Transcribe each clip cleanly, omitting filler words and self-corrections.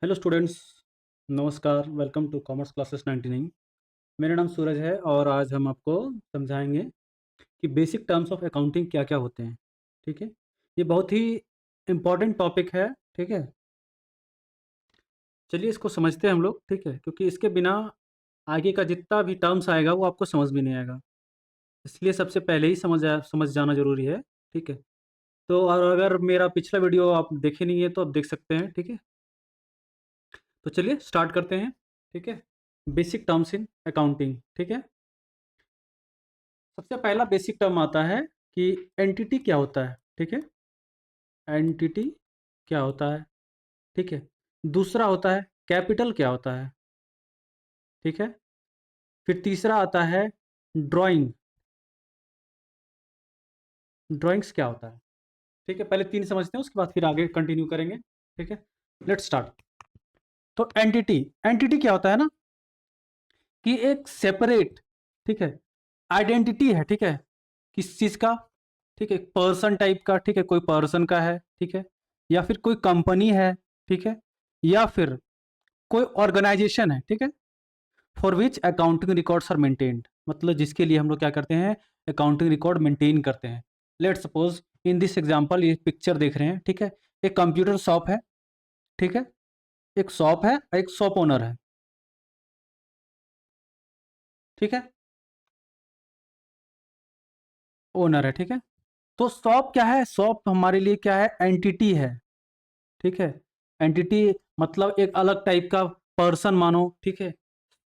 Hello students, नमस्कार। Welcome to commerce classes 99। मेरा नाम सूरज है और आज हम आपको समझाएंगे कि बेसिक टर्म्स ऑफ अकाउंटिंग क्या क्या होते हैं। ठीक है, ये बहुत ही इम्पॉर्टेंट टॉपिक है। ठीक है, चलिए इसको समझते हैं हम लोग। ठीक है, क्योंकि इसके बिना आगे का जितना भी टर्म्स आएगा वो आपको समझ में नहीं आएगा, इसलिए सबसे पहले ही समझ जाना ज़रूरी है। ठीक है, तो और अगर मेरा पिछला वीडियो आप देखे नहीं है तो आप देख सकते हैं। ठीक है, तो चलिए स्टार्ट करते हैं। ठीक है, बेसिक टर्म्स इन अकाउंटिंग। ठीक है, सबसे पहला बेसिक टर्म आता है कि एंटिटी क्या होता है। ठीक है, एंटिटी क्या होता है। ठीक है, दूसरा होता है कैपिटल क्या होता है। ठीक है, फिर तीसरा आता है ड्राइंग, ड्राइंग्स क्या होता है। ठीक है, पहले तीन समझते हैं, उसके बाद फिर आगे कंटिन्यू करेंगे। ठीक है, लेट्स स्टार्ट। तो एंटिटी, एंटिटी क्या होता है ना, कि एक सेपरेट, ठीक है, आइडेंटिटी है। ठीक है, किस चीज़ का, ठीक है, पर्सन टाइप का। ठीक है, कोई पर्सन का है। ठीक है, या फिर कोई कंपनी है। ठीक है, या फिर कोई ऑर्गेनाइजेशन है। ठीक है, for which accounting records are maintained, मतलब जिसके लिए हम लोग क्या करते हैं, अकाउंटिंग रिकॉर्ड मेंटेन करते हैं। Let suppose in this example, ये पिक्चर देख रहे हैं। ठीक है, एक कंप्यूटर शॉप है। ठीक है, एक शॉप है, एक शॉप ओनर है। ठीक है, ओनर है। ठीक है, तो शॉप क्या है, शॉप हमारे लिए क्या है, एंटिटी है। ठीक है, एंटिटी मतलब एक अलग टाइप का पर्सन मानो। ठीक है,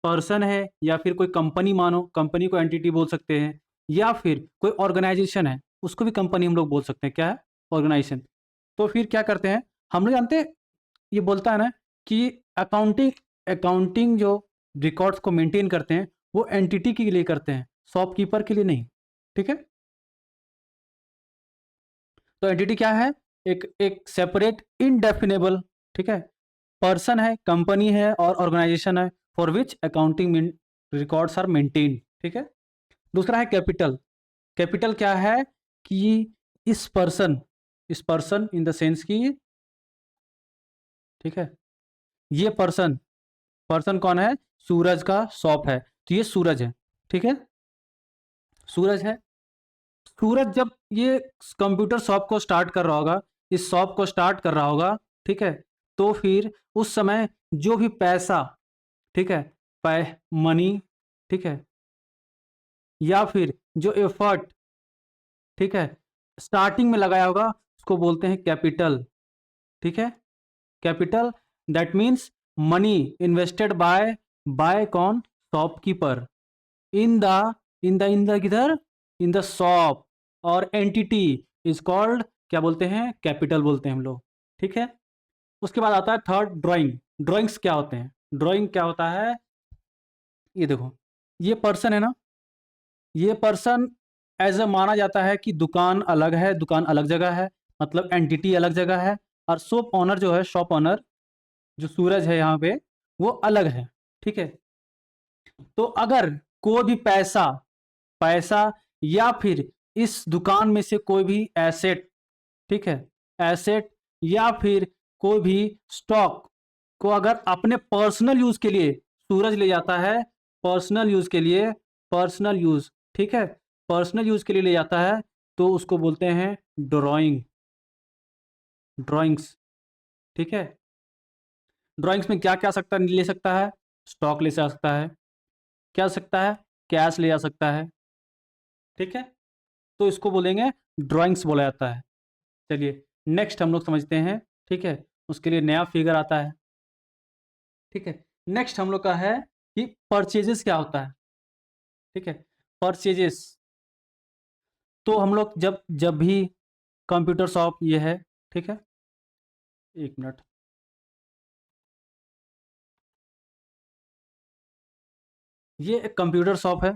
पर्सन है, या फिर कोई कंपनी मानो, कंपनी को एंटिटी बोल सकते हैं। या फिर कोई ऑर्गेनाइजेशन है, उसको भी कंपनी हम लोग बोल सकते हैं। क्या है, ऑर्गेनाइजेशन। तो फिर क्या करते हैं, हम लोग जानते हैं, ये बोलता है ना कि अकाउंटिंग, अकाउंटिंग जो रिकॉर्ड्स को मेंटेन करते हैं वो एंटिटी के लिए करते हैं, शॉपकीपर के लिए नहीं। ठीक है, तो एंटिटी क्या है, एक एक सेपरेट इनडेफिनेबल, ठीक है, पर्सन है, कंपनी है और ऑर्गेनाइजेशन है, for which accounting records are maintain. ठीक है, दूसरा है कैपिटल। कैपिटल क्या है, कि इस पर्सन इन द सेंस की, ठीक है, ये पर्सन, पर्सन कौन है, सूरज का शॉप है, तो ये सूरज है। ठीक है, सूरज है। सूरज जब ये कंप्यूटर शॉप को स्टार्ट कर रहा होगा, इस शॉप को स्टार्ट कर रहा होगा, ठीक है, तो फिर उस समय जो भी पैसा, ठीक है, पै मनी, ठीक है, या फिर जो एफर्ट, ठीक है, स्टार्टिंग में लगाया होगा, उसको बोलते हैं कैपिटल। ठीक है, capital, that means money invested by, by कौन, shopkeeper, in the, in the किधर, इन द शॉप, और एंटिटी इज कॉल्ड, क्या बोलते हैं, कैपिटल बोलते हैं हम लोग। ठीक है, उसके बाद आता है थर्ड, ड्राइंग। ड्राइंग्स क्या होते हैं, ड्राइंग क्या होता है, ये देखो, ये पर्सन है ना, ये पर्सन एज अ माना जाता है कि दुकान अलग है, दुकान अलग जगह है, मतलब एंटिटी अलग जगह है, और शॉप ओनर जो है, शॉप ओनर जो सूरज है यहाँ पे, वो अलग है। ठीक है, तो अगर कोई भी पैसा, पैसा या फिर इस दुकान में से कोई भी एसेट, ठीक है, एसेट या फिर कोई भी स्टॉक को अगर अपने पर्सनल यूज के लिए सूरज ले जाता है, पर्सनल यूज के लिए, पर्सनल यूज, ठीक है, पर्सनल यूज के लिए ले जाता है, तो उसको बोलते हैं ड्राइंग, ड्राइंग्स। ठीक है, ड्राइंग्स में क्या क्या सकता ले सकता है, स्टॉक ले जा सकता है, क्या सकता है, कैश ले जा सकता है। ठीक है, तो इसको बोलेंगे ड्राइंग्स बोला जाता है। चलिए नेक्स्ट हम लोग समझते हैं। ठीक है, उसके लिए नया फिगर आता है। ठीक है, नेक्स्ट हम लोग का है कि परचेजेस क्या होता है। ठीक है, परचेजेस, तो हम लोग जब जब भी कंप्यूटर शॉप ये है, ठीक है, एक मिनट, ये एक कंप्यूटर शॉप है।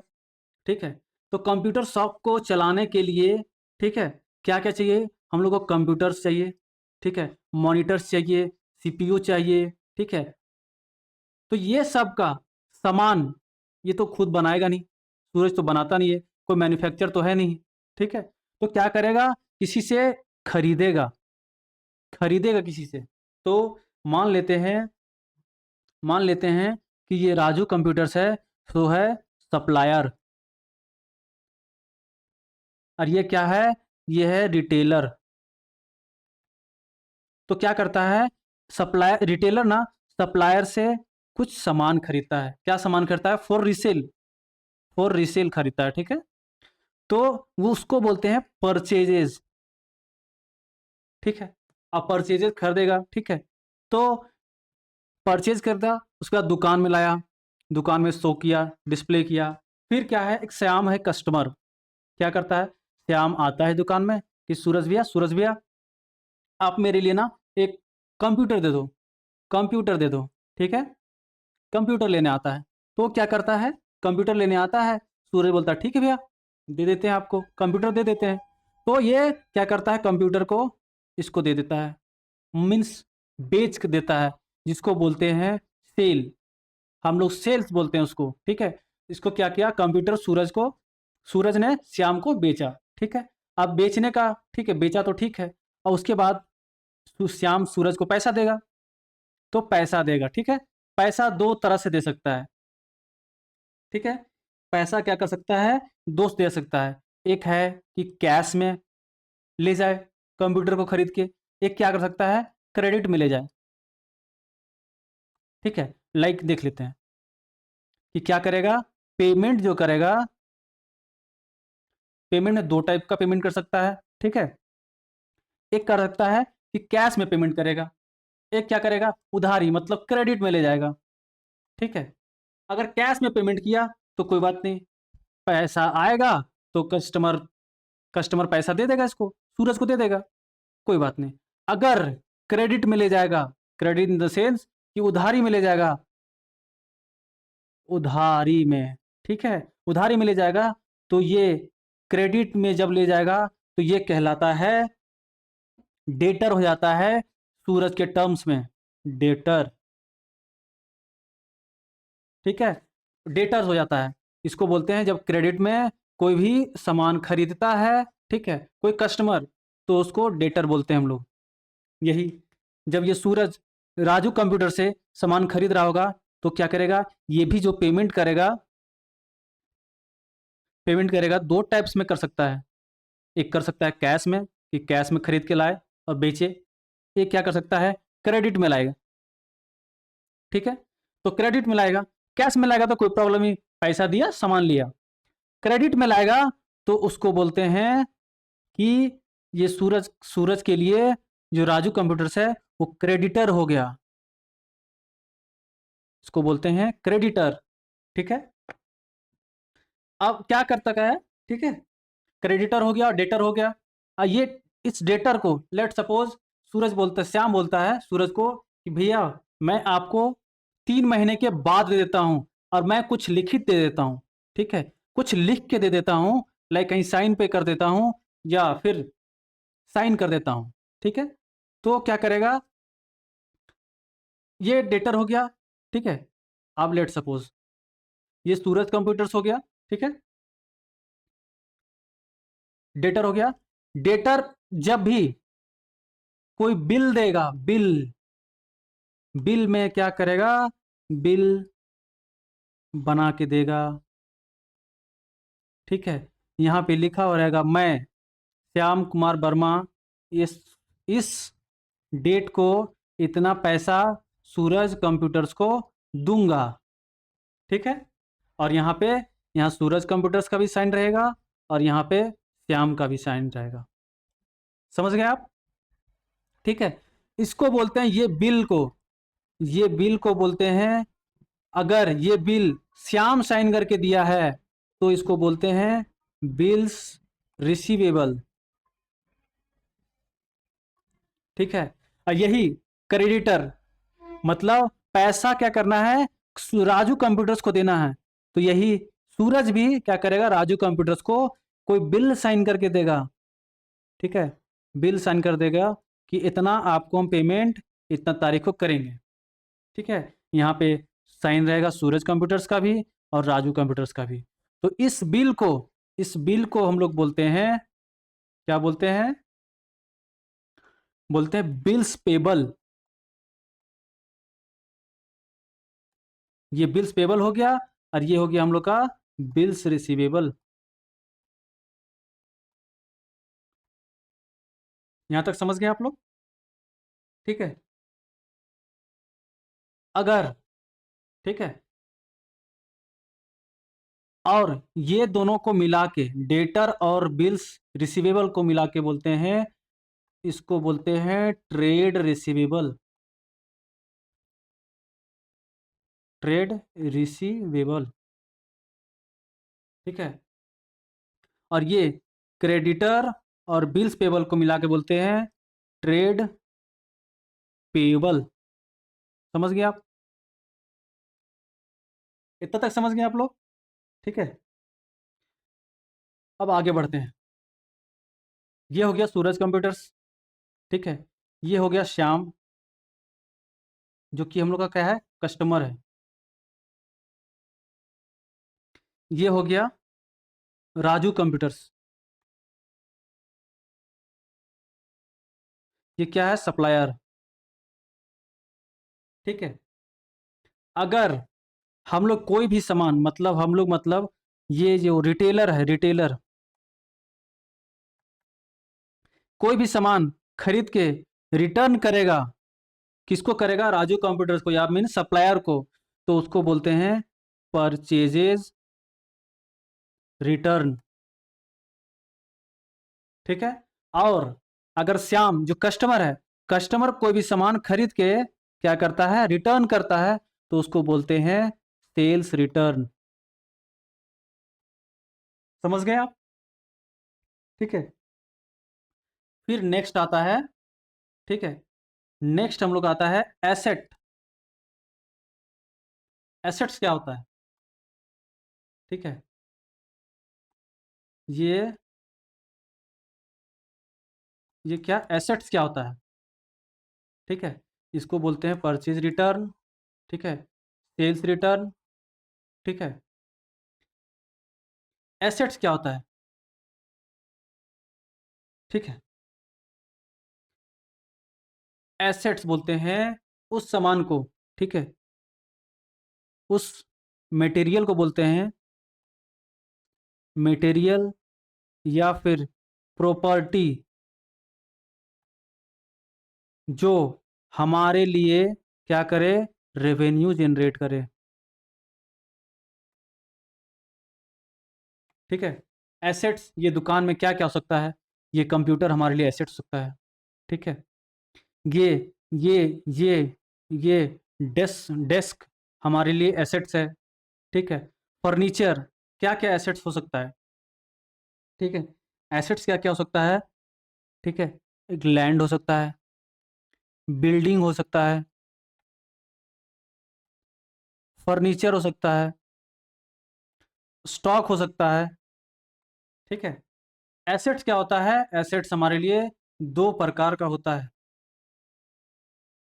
ठीक है, तो कंप्यूटर शॉप को चलाने के लिए, ठीक है, क्या क्या चाहिए, हम लोग को कंप्यूटर्स चाहिए, ठीक है, मॉनिटर्स चाहिए, सीपीयू चाहिए। ठीक है, तो ये सब का सामान ये तो खुद बनाएगा नहीं, सूरज तो बनाता नहीं है, कोई मैन्युफैक्चर तो है नहीं। ठीक है, तो क्या करेगा, किसी से खरीदेगा, खरीदेगा किसी से। तो मान लेते हैं मान लेते हैं कि ये राजू कंप्यूटर्स है, तो है सप्लायर, और ये क्या है, ये है रिटेलर। तो क्या करता है सप्लायर, रिटेलर ना सप्लायर से कुछ सामान खरीदता है। क्या सामान खरीदता है? फॉर रीसेल खरीदता है, ठीक है। तो वो उसको बोलते हैं परचेजेज, ठीक है। अब परचेजेज खरीदेगा, ठीक है। तो परचेज करता, उसके बाद दुकान में लाया, दुकान में शो किया, डिस्प्ले किया। फिर क्या है, एक श्याम है कस्टमर, क्या करता है, श्याम आता है दुकान में कि सूरज भैया आप मेरे लिए ना एक कंप्यूटर दे दो, कंप्यूटर दे दो, ठीक है। कंप्यूटर लेने आता है। तो क्या करता है, कंप्यूटर लेने आता है, सूरज बोलता है ठीक है भैया दे देते हैं, आपको कंप्यूटर दे देते हैं। तो ये क्या करता है, कंप्यूटर को इसको दे देता है, मीन्स बेच के देता है, जिसको बोलते हैं सेल। हम लोग सेल्स बोलते हैं उसको, ठीक है। इसको क्या किया, कंप्यूटर सूरज ने श्याम को बेचा, ठीक है। अब बेचने का, ठीक है, बेचा तो ठीक है। और उसके बाद श्याम सूरज को पैसा देगा, तो पैसा देगा, ठीक है। पैसा दो तरह से दे सकता है, ठीक है। पैसा क्या कर सकता है, दोस्त दे सकता है। एक है कि कैश में ले जाए कंप्यूटर को खरीद के, एक क्या कर सकता है, क्रेडिट में ले जाए, ठीक है। लाइक देख लेते हैं कि क्या करेगा, पेमेंट जो करेगा, पेमेंट में दो टाइप का पेमेंट कर सकता है, ठीक है। एक कर सकता है कि कैश में पेमेंट करेगा, एक क्या करेगा, उधारी मतलब क्रेडिट में ले जाएगा, ठीक है। अगर कैश में पेमेंट किया तो कोई बात नहीं, पैसा आएगा तो कस्टमर कस्टमर पैसा दे देगा, इसको सूरज को दे देगा, कोई बात नहीं। अगर क्रेडिट में ले जाएगा, क्रेडिट इन द सेंस कि उधारी में ले जाएगा, उधारी में, ठीक है, उधारी में ले जाएगा, तो ये क्रेडिट में जब ले जाएगा तो ये कहलाता है डेटर हो जाता है सूरज के टर्म्स में, डेटर, ठीक है। डेटर हो जाता है, इसको बोलते हैं जब क्रेडिट में कोई भी सामान खरीदता है, ठीक है, कोई कस्टमर, तो उसको डेटर बोलते हैं हम लोग। यही जब ये सूरज राजू कंप्यूटर से सामान खरीद रहा होगा, तो क्या करेगा, ये भी जो पेमेंट करेगा दो टाइप्स में कर सकता है। एक कर सकता है कैश में, कि कैश में खरीद के लाए और बेचे। एक क्या कर सकता है, क्रेडिट में लाएगा, ठीक है। तो क्रेडिट में लाएगा, कैश में लाएगा तो कोई प्रॉब्लम नहीं, पैसा दिया सामान लिया। क्रेडिट में लाएगा तो उसको बोलते हैं कि ये सूरज सूरज के लिए जो राजू कंप्यूटर्स है वो क्रेडिटर हो गया, इसको बोलते हैं क्रेडिटर, ठीक है। अब क्या करता क्या है, ठीक है, क्रेडिटर हो गया और डेटर हो गया। ये इस डेटर को लेट सपोज श्याम बोलता है सूरज को कि भैया मैं आपको 3 महीने के बाद दे देता हूं, और मैं कुछ लिखित दे देता हूं, ठीक है, कुछ लिख के दे देता हूं, लाइक कहीं साइन पे कर देता हूं, या फिर साइन कर देता हूं, ठीक है। तो क्या करेगा, ये डेटर हो गया, ठीक है। अब लेट सपोज ये सूरज कंप्यूटर्स हो गया, ठीक है, डेटर हो गया। डेटर जब भी कोई बिल देगा, बिल, बिल में क्या करेगा, बिल बना के देगा, ठीक है। यहाँ पे लिखा हो रहेगा मैं श्याम कुमार वर्मा इस इस डेट को इतना पैसा सूरज कंप्यूटर्स को दूंगा, ठीक है। और यहाँ सूरज कंप्यूटर्स का भी साइन रहेगा, और यहाँ पे श्याम का भी साइन रहेगा। समझ गए आप, ठीक है। इसको बोलते हैं, ये बिल को बोलते हैं, अगर ये बिल श्याम साइन करके दिया है तो इसको बोलते हैं बिल्स रिसीवेबल, ठीक है। और यही क्रेडिटर, मतलब पैसा क्या करना है, राजू कंप्यूटर्स को देना है। तो यही सूरज भी क्या करेगा, राजू कंप्यूटर्स को कोई बिल साइन करके देगा, ठीक है, बिल साइन कर देगा कि इतना आपको हम पेमेंट इतना तारीख को करेंगे, ठीक है। यहाँ पे साइन रहेगा सूरज कंप्यूटर्स का भी और राजू कंप्यूटर्स का भी। तो इस बिल को हम लोग बोलते हैं, क्या बोलते हैं बिल्स पेबल, ये बिल्स पेबल हो गया और ये हो गया हम लोग का बिल्स रिसीवेबल। यहां तक समझ गए आप लोग? ठीक है। अगर, ठीक है, और ये दोनों को मिला के, डेटर और बिल्स रिसीवेबल को मिला के बोलते हैं, इसको बोलते हैं ट्रेड रिसीवेबल। ट्रेड रिसीवेबल, ठीक है। और ये क्रेडिटर और बिल्स पेबल को मिला के बोलते हैं ट्रेड पेबल। समझ गए आप? इतना तक समझ गए आप लोग? ठीक है। अब आगे बढ़ते हैं। ये हो गया सूरज कंप्यूटर्स, ठीक है। ये हो गया श्याम, जो कि हम लोग का क्या है, कस्टमर है। ये हो गया राजू कंप्यूटर्स, ये क्या है, सप्लायर, ठीक है। अगर हम लोग कोई भी सामान, मतलब हम लोग, मतलब ये जो रिटेलर है, रिटेलर कोई भी सामान खरीद के रिटर्न करेगा, किसको करेगा, राजू कंप्यूटर्स को, या मीन सप्लायर को, तो उसको बोलते हैं परचेजेज रिटर्न, ठीक है। और अगर श्याम जो कस्टमर है, कस्टमर कोई भी सामान खरीद के क्या करता है, रिटर्न करता है, तो उसको बोलते हैं सेल्स रिटर्न। समझ गए आप? ठीक है। फिर नेक्स्ट आता है, ठीक है, नेक्स्ट हम लोग आता है एसेट। एसेट्स क्या होता है? ठीक है। ये ये क्या, एसेट्स क्या होता है? ठीक है। इसको बोलते हैं परचेज रिटर्न, ठीक है, सेल्स रिटर्न, ठीक है। एसेट्स क्या होता है? ठीक है। एसेट्स बोलते हैं उस सामान को, ठीक है, उस मटेरियल को बोलते हैं मटेरियल, या फिर प्रॉपर्टी, जो हमारे लिए क्या करे, रेवेन्यू जनरेट करे, ठीक है। एसेट्स, ये दुकान में क्या क्या हो सकता है, ये कंप्यूटर हमारे लिए एसेट हो सकता है, ठीक है। ये ये ये ये डेस्क डेस्क हमारे लिए एसेट्स है, ठीक है। फर्नीचर, क्या क्या एसेट्स हो सकता है, ठीक है। एसेट्स क्या क्या हो सकता है, ठीक है, एक लैंड हो सकता है, बिल्डिंग हो सकता है, फर्नीचर हो सकता है, स्टॉक हो सकता है, ठीक है। एसेट्स क्या होता है, एसेट्स हमारे लिए दो प्रकार का होता है,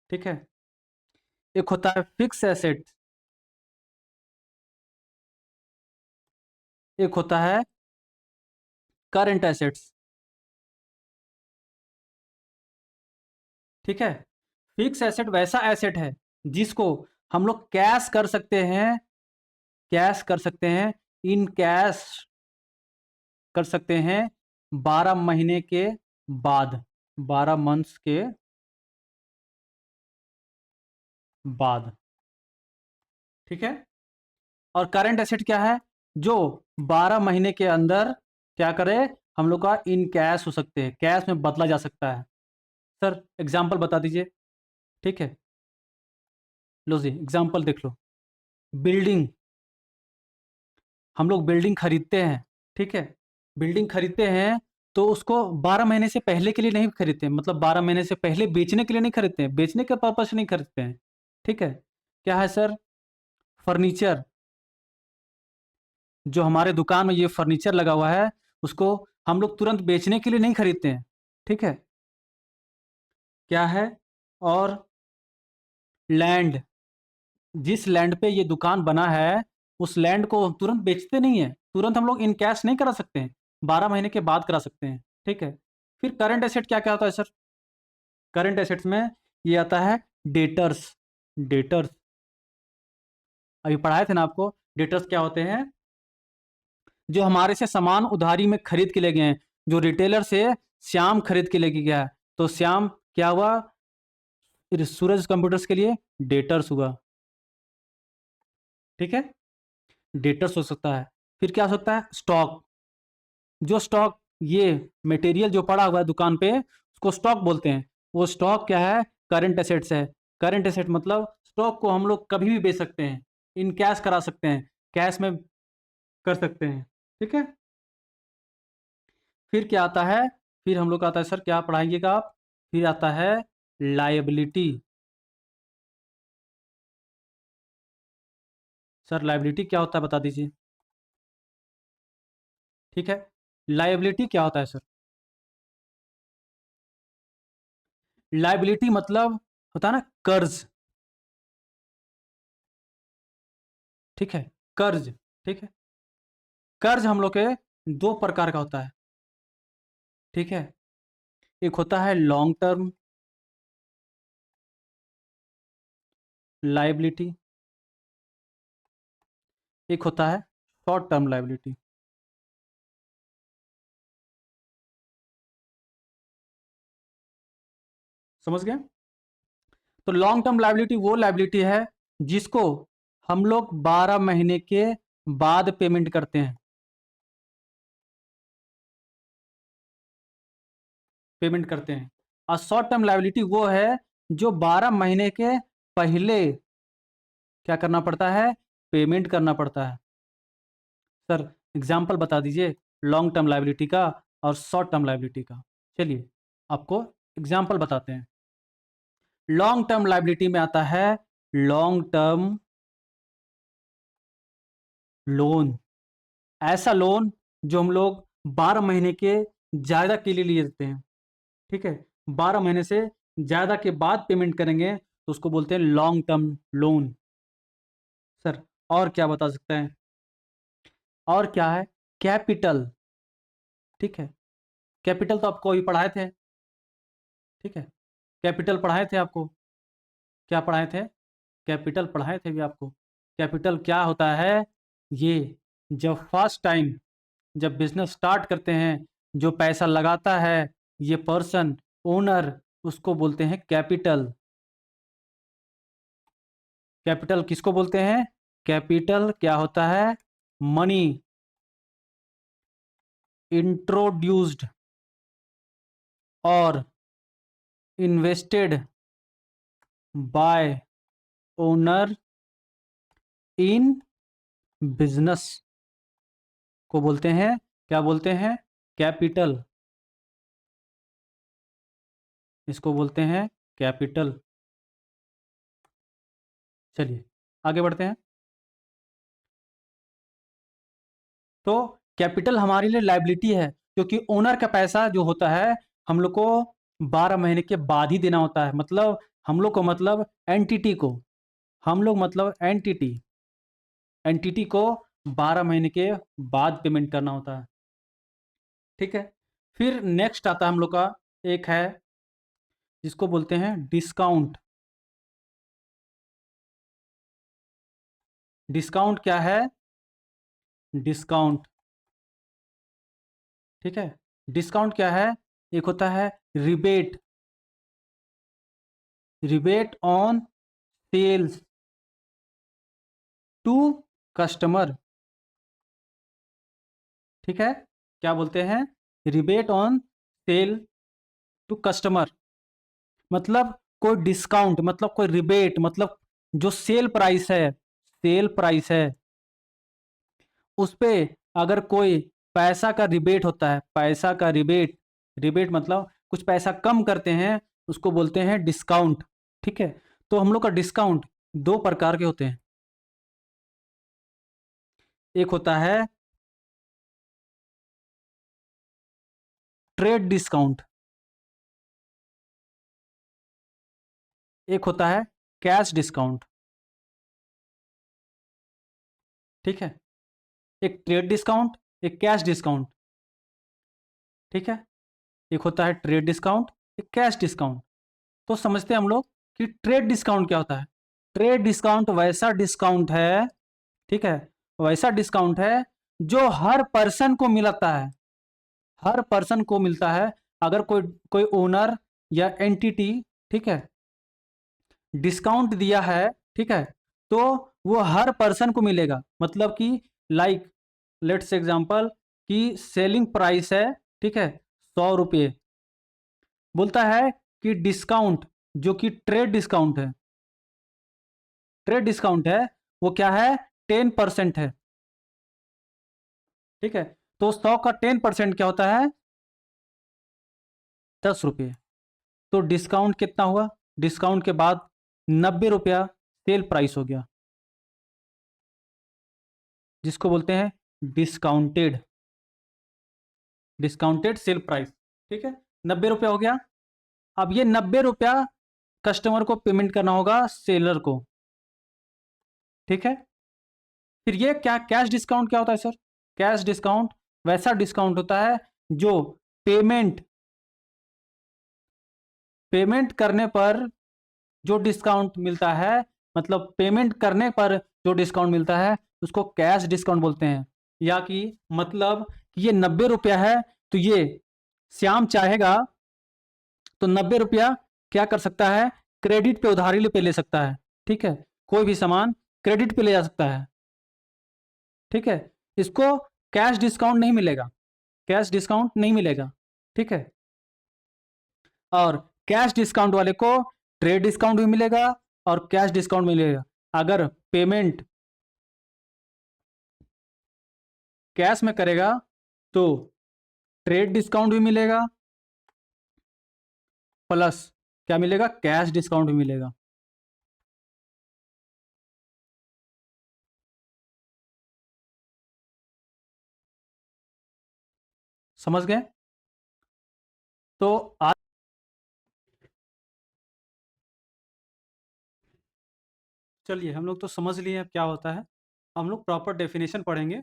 ठीक है। एक होता है फिक्स एसेट, एक होता है करंट एसेट्स, ठीक है। फिक्स एसेट वैसा एसेट है जिसको हम लोग कैश कर सकते हैं, कैश कर सकते हैं, इन कैश कर सकते हैं 12 महीने के बाद, 12 मंथ्स के बाद, ठीक है। और करंट एसेट क्या है, जो 12 महीने के अंदर क्या करे, हम लोग का इन कैश हो सकते हैं, कैश में बदला जा सकता है। सर एग्जाम्पल बता दीजिए, ठीक है। लो जी एग्जाम्पल देख लो। बिल्डिंग, हम लोग बिल्डिंग खरीदते हैं, ठीक है। बिल्डिंग खरीदते हैं तो उसको 12 महीने से पहले के लिए नहीं खरीदते हैं, मतलब 12 महीने से पहले बेचने के लिए नहीं खरीदते हैं, बेचने के पर्पज से नहीं खरीदते हैं, ठीक है। क्या है सर, फर्नीचर, जो हमारे दुकान में ये फर्नीचर लगा हुआ है, उसको हम लोग तुरंत बेचने के लिए नहीं खरीदते हैं, ठीक है। क्या है, और लैंड, जिस लैंड पे ये दुकान बना है, उस लैंड को तुरंत बेचते नहीं है, तुरंत हम लोग इन कैश नहीं करा सकते हैं, 12 महीने के बाद करा सकते हैं, ठीक है। फिर करंट एसेट क्या क्या होता है सर, करंट एसेट्स में ये आता है डेटर्स, डेटर्स, अभी पढ़ाए थे ना आपको, डेटर्स क्या होते हैं? जो हमारे से सामान उधारी में खरीद के ले गए हैं। जो रिटेलर से श्याम खरीद के लेके गया है, तो श्याम क्या हुआ? फिर सूरज कंप्यूटर्स के लिए डेटर्स हुआ। ठीक है, डेटर्स हो सकता है। फिर क्या हो सकता है? स्टॉक। जो स्टॉक, ये मटेरियल जो पड़ा हुआ है दुकान पे, उसको स्टॉक बोलते हैं। वो स्टॉक क्या है? करंट एसेट्स है। करंट एसेट मतलब स्टॉक को हम लोग कभी भी बेच सकते हैं, इन कैश करा सकते हैं, कैश में कर सकते हैं। ठीक है, फिर क्या आता है? फिर हम लोग का आता है, सर क्या पढ़ाएंगेगा आप? फिर आता है लायबिलिटी। सर लायबिलिटी क्या होता है बता दीजिए। ठीक है, लायबिलिटी क्या होता है सर? लायबिलिटी मतलब होता है ना कर्ज। ठीक है, कर्ज। ठीक है, कर्ज हम लोग के दो प्रकार का होता है। ठीक है, एक होता है लॉन्ग टर्म लायबिलिटी, एक होता है शॉर्ट टर्म लायबिलिटी। समझ गए? तो लॉन्ग टर्म लायबिलिटी वो लायबिलिटी है जिसको हम लोग 12 महीने के बाद पेमेंट करते हैं। पेमेंट करते हैं। और शॉर्ट टर्म लायबिलिटी वो है जो 12 महीने के पहले क्या करना पड़ता है? पेमेंट करना पड़ता है। सर एग्जाम्पल बता दीजिए लॉन्ग टर्म लायबिलिटी का और शॉर्ट टर्म लायबिलिटी का। चलिए आपको एग्जाम्पल बताते हैं। लॉन्ग टर्म लायबिलिटी में आता है लॉन्ग टर्म लोन। ऐसा लोन जो हम लोग 12 महीने के ज़्यादा के लिए लिए देते हैं। ठीक है, 12 महीने से ज़्यादा के बाद पेमेंट करेंगे तो उसको बोलते हैं लॉन्ग टर्म लोन। सर और क्या बता सकते हैं? और क्या है? कैपिटल। ठीक है, कैपिटल तो आपको अभी पढ़ाए थे। ठीक है, कैपिटल पढ़ाए थे आपको। क्या पढ़ाए थे? कैपिटल पढ़ाए थे भी आपको। कैपिटल क्या होता है? ये जब फर्स्ट टाइम जब बिजनेस स्टार्ट करते हैं, जो पैसा लगाता है ये पर्सन, ओनर, उसको बोलते हैं कैपिटल। कैपिटल किसको बोलते हैं? कैपिटल क्या होता है? मनी इंट्रोड्यूस्ड और invested bye owner in business को बोलते हैं, क्या बोलते हैं? कैपिटल। इसको बोलते हैं कैपिटल। चलिए आगे बढ़ते हैं। तो कैपिटल हमारे लिए लायबिलिटी है क्योंकि ओनर का पैसा जो होता है हम लोग को 12 महीने के बाद ही देना होता है। मतलब हम लोग को, मतलब एंटिटी को, हम लोग मतलब एंटिटी, एंटिटी को 12 महीने के बाद पेमेंट करना होता है। ठीक है, फिर नेक्स्ट आता है हम लोग का, एक है जिसको बोलते हैं डिस्काउंट। डिस्काउंट क्या है? डिस्काउंट। ठीक है, डिस्काउंट क्या है? एक होता है rebate, rebate on sales to customer. ठीक है, क्या बोलते हैं? Rebate on sale to customer. मतलब कोई डिस्काउंट, मतलब कोई रिबेट, मतलब जो सेल प्राइस है, सेल प्राइस है उस पे अगर कोई पैसा का रिबेट होता है, पैसा का रिबेट, रिबेट मतलब कुछ पैसा कम करते हैं, उसको बोलते हैं डिस्काउंट। ठीक है, तो हम लोग का डिस्काउंट दो प्रकार के होते हैं। एक होता है ट्रेड डिस्काउंट, एक होता है कैश डिस्काउंट। ठीक है, एक ट्रेड डिस्काउंट, एक कैश डिस्काउंट। ठीक है, एक होता है ट्रेड डिस्काउंट, एक कैश डिस्काउंट। तो समझते हैं हम लोग कि ट्रेड डिस्काउंट क्या होता है। ट्रेड डिस्काउंट वैसा डिस्काउंट है ठीक है, वैसा डिस्काउंट है जो हर पर्सन को मिलता है, हर पर्सन को मिलता है। अगर कोई कोई ओनर या एंटिटी, ठीक है, डिस्काउंट दिया है, ठीक है, तो वो हर पर्सन को मिलेगा। मतलब कि लाइक लेट्स एग्जांपल कि सेलिंग प्राइस है, ठीक है, 100 रुपये, बोलता है कि डिस्काउंट जो कि ट्रेड डिस्काउंट है, ट्रेड डिस्काउंट है, वो क्या है, 10% है। ठीक है, तो 100 का 10% क्या होता है, 10 रुपये। तो डिस्काउंट कितना हुआ, डिस्काउंट के बाद 90 रुपया सेल प्राइस हो गया, जिसको बोलते हैं डिस्काउंटेड, डिस्काउंटेड सेल प्राइस। ठीक है, 90 रुपया हो गया। अब ये 90 रुपया कस्टमर को पेमेंट करना होगा सेलर को। ठीक है, फिर ये क्या कैश डिस्काउंट क्या होता है सर, कैश डिस्काउंट वैसा डिस्काउंट होता है जो पेमेंट पेमेंट करने पर जो डिस्काउंट मिलता है, मतलब पेमेंट करने पर जो डिस्काउंट मिलता है उसको कैश डिस्काउंट बोलते हैं। या कि मतलब ये 90 रुपया है, तो ये श्याम चाहेगा तो 90 रुपया क्या कर सकता है, क्रेडिट पे उधारी पे ले सकता है। ठीक है, कोई भी सामान क्रेडिट पे ले जा सकता है। ठीक है, इसको कैश डिस्काउंट नहीं मिलेगा, कैश डिस्काउंट नहीं मिलेगा। ठीक है, और कैश डिस्काउंट वाले को ट्रेड डिस्काउंट भी मिलेगा और कैश डिस्काउंट मिलेगा। अगर पेमेंट कैश में करेगा तो ट्रेड डिस्काउंट भी मिलेगा प्लस क्या मिलेगा, कैश डिस्काउंट भी मिलेगा। समझ गए? तो आज चलिए हम लोग तो समझ लिए अब क्या होता है। हम लोग प्रॉपर डेफिनेशन पढ़ेंगे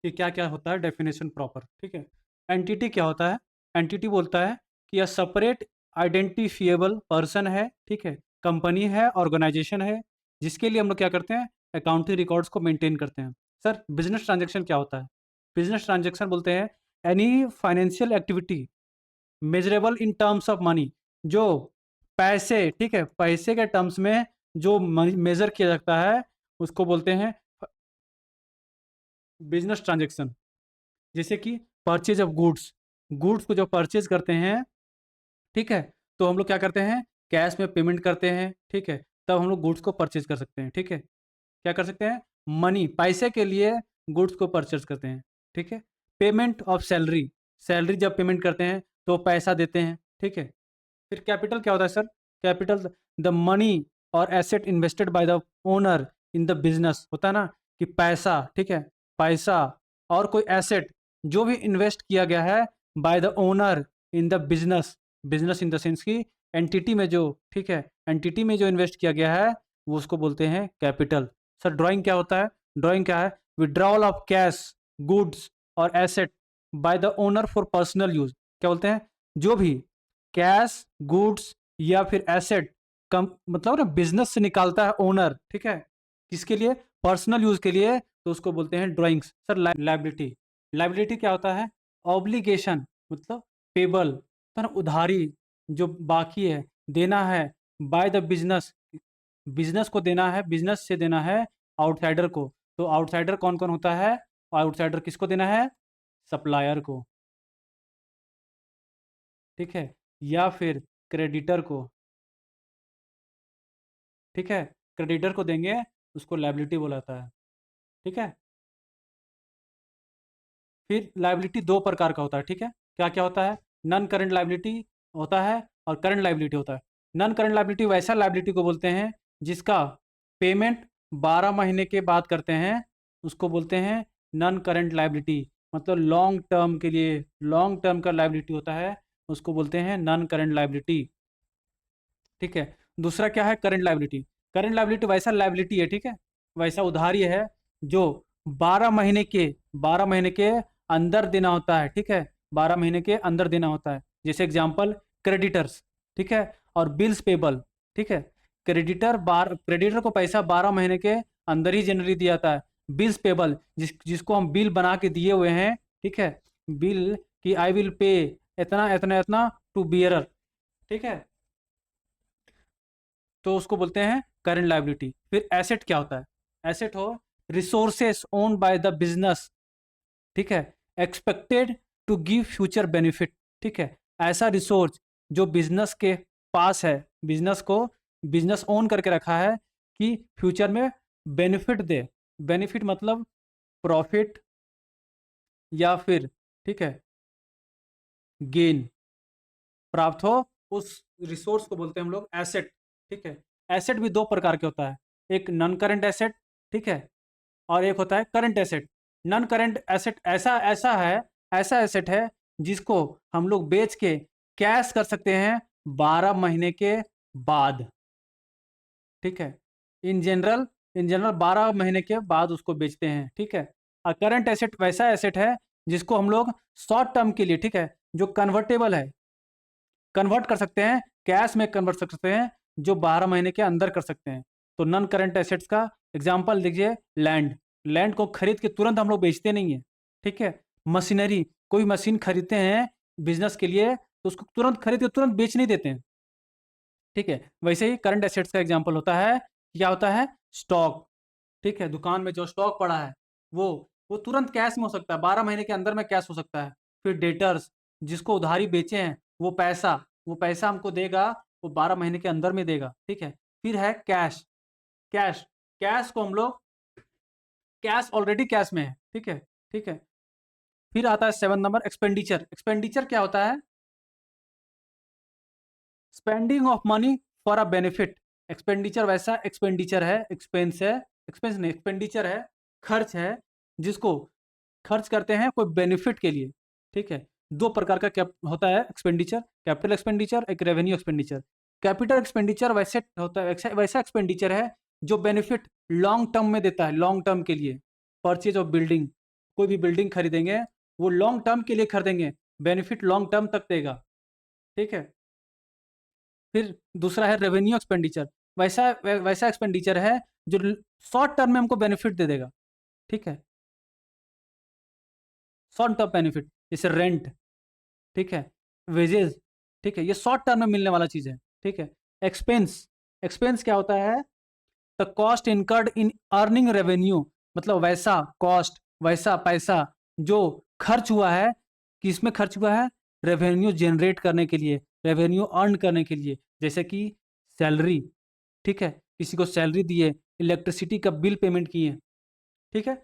कि क्या क्या होता है डेफिनेशन प्रॉपर। ठीक है, एंटिटी क्या होता है, एंटिटी बोलता है कि यह सेपरेट आइडेंटिफिएबल पर्सन है, ठीक है, कंपनी है, ऑर्गेनाइजेशन है, जिसके लिए हम लोग क्या करते हैं, अकाउंटिंग रिकॉर्ड्स को मेंटेन करते हैं। सर बिजनेस ट्रांजेक्शन क्या होता है, बिजनेस ट्रांजेक्शन बोलते हैं any financial activity measurable in terms of money, जो पैसे, ठीक है, पैसे के टर्म्स में जो मेजर किया जाता है उसको बोलते हैं बिजनेस ट्रांजेक्शन। जैसे कि परचेज ऑफ गुड्स, गुड्स को जो परचेज करते हैं, ठीक है, तो हम लोग क्या करते हैं, कैश में पेमेंट करते हैं। ठीक है, तब हम लोग गुड्स को परचेज कर सकते हैं। ठीक है, क्या कर सकते हैं, मनी पैसे के लिए गुड्स को परचेज करते हैं। ठीक है, पेमेंट ऑफ सैलरी, सैलरी जब पेमेंट करते हैं तो पैसा देते हैं। ठीक है, फिर कैपिटल क्या होता है सर, कैपिटल द मनी और asset invested by the owner in the business, होता है ना कि पैसा, ठीक है, पैसा और कोई एसेट जो भी इन्वेस्ट किया गया है by the owner in the business, business in the sense की एंटिटी में जो, ठीक है, एंटिटी में जो इन्वेस्ट किया गया है वो उसको बोलते हैं कैपिटल। सर ड्राइंग क्या होता है, ड्राइंग क्या है, विड्रॉल ऑफ कैश गुड्स और asset by the owner for personal use, क्या बोलते हैं, जो भी कैश गुड्स या फिर एसेट कम मतलब ना बिजनेस से निकालता है ओनर, ठीक है, किसके लिए, पर्सनल यूज के लिए, तो उसको बोलते हैं ड्राइंग्स। सर लाइबिलिटी, लाइबिलिटी क्या होता है, ऑब्लिगेशन मतलब पेबल, तो ना उधारी जो बाकी है देना है बाय द बिजनेस, बिजनेस को देना है, बिजनेस से देना है आउटसाइडर को। तो आउटसाइडर कौन कौन होता है, आउटसाइडर किसको देना है, सप्लायर को, ठीक है, या फिर क्रेडिटर को। ठीक है, क्रेडिटर को देंगे उसको लाइबिलिटी बोला जाता है। ठीक है, फिर लाइबिलिटी दो प्रकार का होता है। ठीक है, क्या क्या होता है, नॉन करंट लाइबिलिटी होता है और करंट लाइबिलिटी होता है। नॉन करंट लाइबिलिटी वैसा लाइबिलिटी को बोलते हैं जिसका पेमेंट 12 महीने के बाद करते हैं, उसको बोलते हैं नॉन करंट लाइबिलिटी। मतलब लॉन्ग टर्म के लिए, लॉन्ग टर्म का लाइबिलिटी होता है, उसको बोलते हैं नॉन करंट लाइबिलिटी। ठीक है, दूसरा क्या है, करंट लाइबिलिटी। करंट लाइबिलिटी वैसा लाइबिलिटी है, ठीक है, वैसा उधारी है जो 12 महीने के 12 महीने के अंदर देना होता है। ठीक है, 12 महीने के अंदर देना होता है। जैसे एग्जांपल क्रेडिटर्स, ठीक है, और बिल्स पेबल। ठीक है, क्रेडिटर को पैसा 12 महीने के अंदर ही जनरली दिया जाता है। बिल्स पेबल, जिसको हम बिल बना के दिए हुए हैं, ठीक है, बिल कि आई विल पे इतना इतना इतना टू बियरर, ठीक है, तो उसको बोलते हैं करंट लायबिलिटी। फिर एसेट क्या होता है? एसेट हो resources owned by the business, ठीक है, expected to give future benefit, ठीक है, ऐसा रिसोर्स जो बिजनेस के पास है, बिजनेस को बिजनेस ओन करके रखा है कि फ्यूचर में बेनिफिट दे। बेनिफिट मतलब प्रॉफिट या फिर, ठीक है, गेन प्राप्त हो, उस रिसोर्स को बोलते हैं हम लोग एसेट, ठीक है। एसेट भी दो प्रकार के होता है, एक नॉन करंट एसेट, ठीक है, और एक होता है current asset. Non current asset ऐसा ऐसा है, ऐसा एसेट है जिसको हम लोग बेच के कैश कर सकते हैं 12 महीने के बाद, ठीक है। इन जनरल 12 महीने के बाद उसको बेचते हैं, ठीक है। और करंट एसेट वैसा एसेट है जिसको हम लोग शॉर्ट टर्म के लिए, ठीक है, जो कन्वर्टेबल है, कन्वर्ट कर सकते हैं, कैश में कन्वर्ट कर सकते हैं, जो 12 महीने के अंदर कर सकते हैं। तो नॉन करंट एसेट्स का एग्जाम्पल देखिए, लैंड। लैंड को खरीद के तुरंत हम लोग बेचते नहीं है, ठीक है। मशीनरी, कोई मशीन खरीदते हैं बिजनेस के लिए, तो उसको तुरंत खरीद के तुरंत बेच नहीं देते हैं, ठीक है। वैसे ही करंट एसेट्स का एग्जाम्पल होता है, क्या होता है, स्टॉक, ठीक है, दुकान में जो स्टॉक पड़ा है वो वो तुरंत कैश में हो सकता है, 12 महीने के अंदर में कैश हो सकता है। फिर डेटर्स, जिसको उधारी बेचे हैं, वो पैसा हमको देगा, वो 12 महीने के अंदर में देगा, ठीक है। फिर है कैश। कैश कैश को हम लोग, कैश ऑलरेडी कैश में है, ठीक है, ठीक है। फिर आता है 7 नंबर, एक्सपेंडिचर। एक्सपेंडिचर क्या होता है? Spending of money for a benefit. Expenditure वैसा एक्सपेंडिचर है, एक्सपेंस है, एक्सपेंस नहीं, एक्सपेंडिचर है, खर्च है, जिसको खर्च करते हैं कोई बेनिफिट के लिए, ठीक है। दो प्रकार का कैप होता है एक्सपेंडिचर, कैपिटल एक्सपेंडिचर, एक रेवेन्यू एक्सपेंडिचर। कैपिटल एक्सपेंडिचर वैसे होता है, वैसा एक्सपेंडिचर है जो बेनिफिट लॉन्ग टर्म में देता है, लॉन्ग टर्म के लिए। परचेज ऑफ बिल्डिंग, कोई भी बिल्डिंग खरीदेंगे, वो लॉन्ग टर्म के लिए खरीदेंगे, बेनिफिट लॉन्ग टर्म तक देगा, ठीक है। फिर दूसरा है रेवेन्यू एक्सपेंडिचर। वैसा एक्सपेंडिचर है जो शॉर्ट टर्म में हमको बेनिफिट दे देगा, ठीक है, शॉर्ट टर्म बेनिफिट, जैसे रेंट, ठीक है, वेजेस, ठीक है, ये शॉर्ट टर्म में मिलने वाला चीज है, ठीक है। एक्सपेंस, एक्सपेंस क्या होता है? The cost incurred in earning revenue, मतलब वैसा कॉस्ट, वैसा पैसा जो खर्च हुआ है, किसमें खर्च हुआ है? रेवेन्यू जनरेट करने के लिए, रेवेन्यू अर्न करने के लिए, जैसे कि सैलरी, ठीक है, किसी को सैलरी दिए, इलेक्ट्रिसिटी का बिल पेमेंट किए, ठीक है।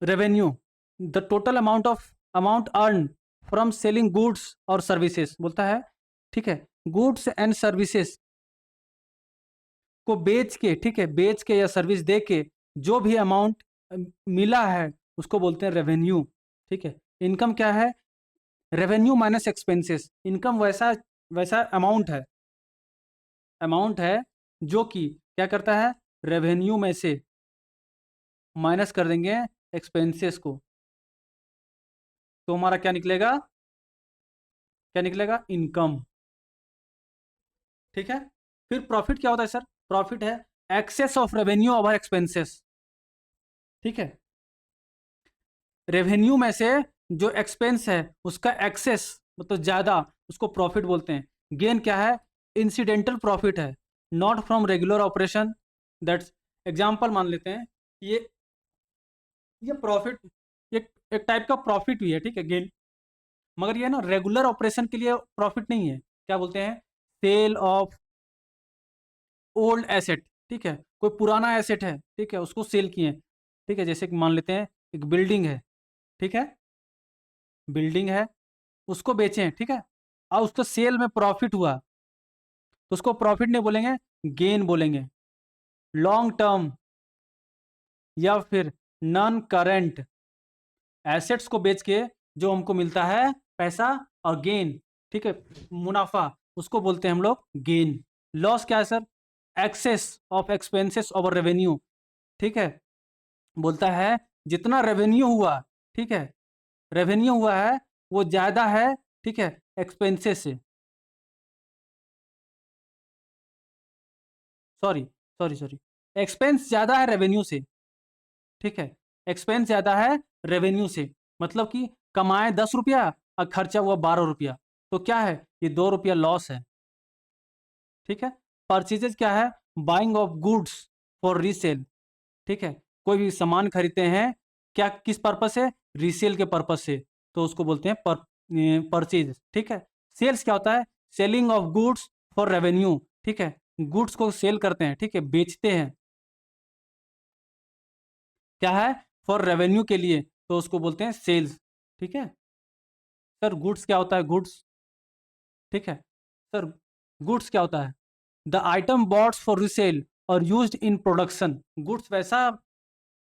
Revenue, the total amount earn from selling goods और सर्विसेज बोलता है, ठीक है, गुड्स एंड सर्विसेज को बेच के, ठीक है, बेच के या सर्विस दे के जो भी अमाउंट मिला है उसको बोलते हैं रेवेन्यू, ठीक है। इनकम क्या है? Revenue minus expenses. इनकम वैसा वैसा अमाउंट है जो कि क्या करता है, रेवेन्यू में से माइनस कर देंगे एक्सपेंसेस को, तो हमारा क्या निकलेगा? क्या निकलेगा? इनकम, ठीक है। फिर प्रॉफिट क्या होता है सर? प्रॉफिट है excess of revenue over expenses, ठीक है। रेवेन्यू में से जो एक्सपेंस है उसका एक्सेस मतलब ज्यादा, उसको प्रॉफिट बोलते हैं। गेन क्या है? इंसिडेंटल प्रॉफिट है, not from regular operation. That's, example मान लेते हैं, ये प्रॉफिट, एक टाइप का प्रॉफिट भी है, ठीक है, गेन, मगर ये ना रेगुलर ऑपरेशन के लिए प्रॉफिट नहीं है। क्या बोलते हैं? सेल ऑफ ओल्ड एसेट, ठीक है, कोई पुराना एसेट है, ठीक है, उसको सेल किए, ठीक है, जैसे कि मान लेते हैं एक बिल्डिंग है, ठीक है, बिल्डिंग है, उसको बेचें, ठीक है, और उसको सेल में प्रॉफिट हुआ, तो उसको प्रॉफिट नहीं बोलेंगे, गेन बोलेंगे। लॉन्ग टर्म या फिर नॉन करेंट एसेट्स को बेच के जो हमको मिलता है पैसा और गेन, ठीक है, मुनाफा, उसको बोलते हैं हम लोग गेन। लॉस क्या है sir? Excess of expenses over revenue, ठीक है, बोलता है जितना रेवेन्यू हुआ, ठीक है, रेवेन्यू हुआ है वो ज्यादा है, ठीक है, एक्सपेंसेस से, सॉरी सॉरी सॉरी, एक्सपेंस ज्यादा है रेवेन्यू से, ठीक है। एक्सपेंस ज़्यादा है रेवेन्यू से, मतलब कि कमाए 10 रुपया और खर्चा हुआ 12 रुपया, तो क्या है, ये 2 रुपया लॉस है। ठीक है। परचेजेज क्या है, buying of goods for resale. ठीक है, कोई भी सामान खरीदते हैं, क्या किस पर्पस से, रीसेल के पर्पस से, तो उसको बोलते हैं परचेज। ठीक है। सेल्स क्या होता है, selling of goods for revenue. ठीक है, गुड्स को सेल करते हैं, ठीक है, बेचते हैं, क्या है, फॉर रेवेन्यू के लिए, तो उसको बोलते हैं सेल्स। ठीक है। सर गुड्स क्या होता है, गुड्स, ठीक है, सर गुड्स क्या होता है, the item bots for resale और यूज्ड इन प्रोडक्शन। गुड्स वैसा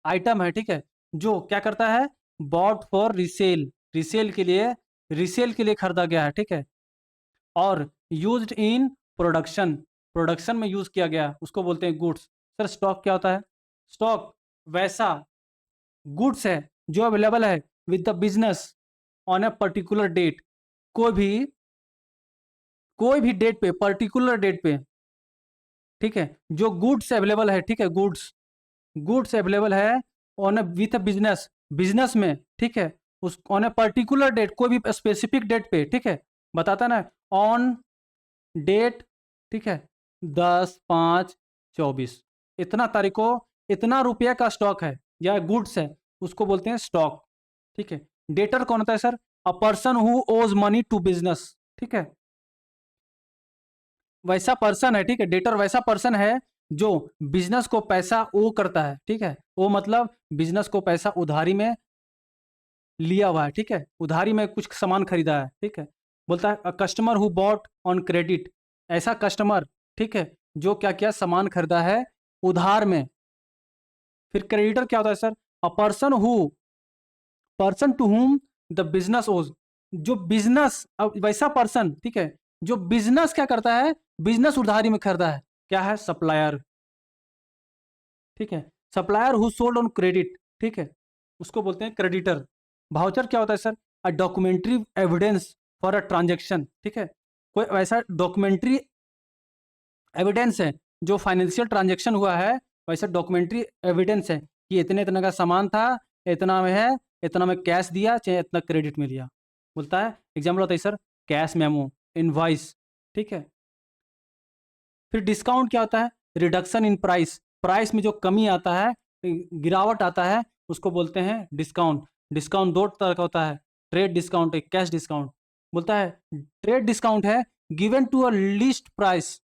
आइटम है, ठीक है, जो क्या करता है, बॉट फॉर रिसेल, रिसेल के लिए खरीदा गया है, ठीक है, और यूज्ड इन प्रोडक्शन, प्रोडक्शन में यूज किया गया, उसको बोलते हैं गुड्स। सर स्टॉक क्या होता है, स्टॉक वैसा गुड्स है जो अवेलेबल है with the business on a particular date, कोई भी कोई भी डेट पे, पर्टिकुलर डेट पे, ठीक है, जो गुड्स अवेलेबल है, ठीक है, गुड्स अवेलेबल है on with a business, business में, ठीक है, उस ऑन ए पर्टिकुलर डेट, कोई भी स्पेसिफिक डेट पे, ठीक है, बताता ना, ऑन डेट, ठीक है, 10/5/24, इतना तारीख को इतना रुपया का स्टॉक है या गुड्स है, उसको बोलते हैं स्टॉक। ठीक है। डेटर कौन होता है sir, a person who owes money to business. ठीक है, वैसा पर्सन है, ठीक है, डेटर वैसा पर्सन है जो बिजनेस को पैसा ओ करता है, ठीक है, वो मतलब बिजनेस को पैसा उधारी में लिया हुआ है, ठीक है, उधारी में कुछ सामान खरीदा है, ठीक है, बोलता है a customer who bought on credit, ऐसा कस्टमर, ठीक है, जो क्या क्या सामान खरीदा है उधार में। फिर क्रेडिटर क्या होता है sir, a person to whom the business owes, जो बिजनेस, अब वैसा पर्सन, ठीक है, जो बिजनेस क्या करता है, बिजनेस उधारी में खरीदा है, क्या है, सप्लायर। ठीक है, supplier who sold on credit, ठीक है, उसको बोलते हैं क्रेडिटर। भाउचर क्या होता है sir, a documentary evidence for a transaction. ठीक है, कोई ऐसा डॉक्यूमेंट्री एविडेंस है जो फाइनेंशियल ट्रांजेक्शन हुआ है, वैसा डॉक्यूमेंट्री एविडेंस है कि इतने इतना का सामान था, इतना में है, इतना में कैश दिया, चाहे इतना क्रेडिट में लिया, बोलता है। एग्जाम्पल होता है सर, कैश मेमो, इनवॉइस। ठीक है। फिर डिस्काउंट क्या होता है, रिडक्शन इन प्राइस, प्राइस में जो कमी आता है, गिरावट आता है, उसको बोलते हैं डिस्काउंट। डिस्काउंट दो तरह का होता है, ट्रेड डिस्काउंट, एक कैश डिस्काउंट। बोलता है ट्रेड डिस्काउंट है given to a list price,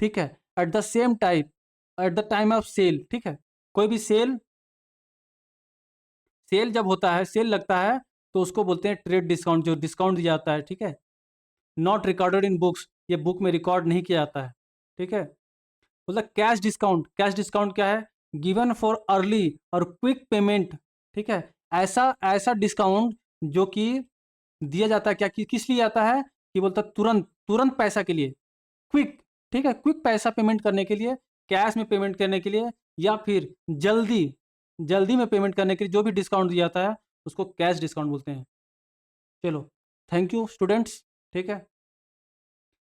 ठीक है, at the same time, at the time of sale. ठीक है, कोई भी सेल सेल जब होता है, सेल लगता है, तो उसको बोलते हैं ट्रेड डिस्काउंट, जो डिस्काउंट दिया जाता है, ठीक है, नॉट रिकॉर्डेड इन बुक्स, ये बुक में रिकॉर्ड नहीं किया जाता है। ठीक है। मतलब कैश डिस्काउंट, कैश डिस्काउंट क्या है, गिवन फॉर अर्ली और क्विक पेमेंट। ठीक है, ऐसा ऐसा डिस्काउंट जो कि दिया जाता है, क्या किस लिए आता है, कि बोलता है तुरंत तुरंत पैसा के लिए, क्विक, ठीक है, क्विक पैसा पेमेंट करने के लिए, कैश में पेमेंट करने के लिए, या फिर जल्दी जल्दी में पेमेंट करने के लिए जो भी डिस्काउंट दिया जाता है, उसको कैश डिस्काउंट बोलते हैं। चलो, थैंक यू स्टूडेंट्स। ठीक है,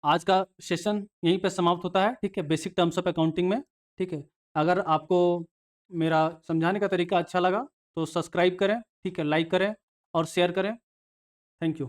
आज का सेशन यहीं पे समाप्त होता है, ठीक है, बेसिक टर्म्स ऑफ अकाउंटिंग में। ठीक है, अगर आपको मेरा समझाने का तरीका अच्छा लगा तो सब्सक्राइब करें, ठीक है, लाइक करें और शेयर करें। Thank you.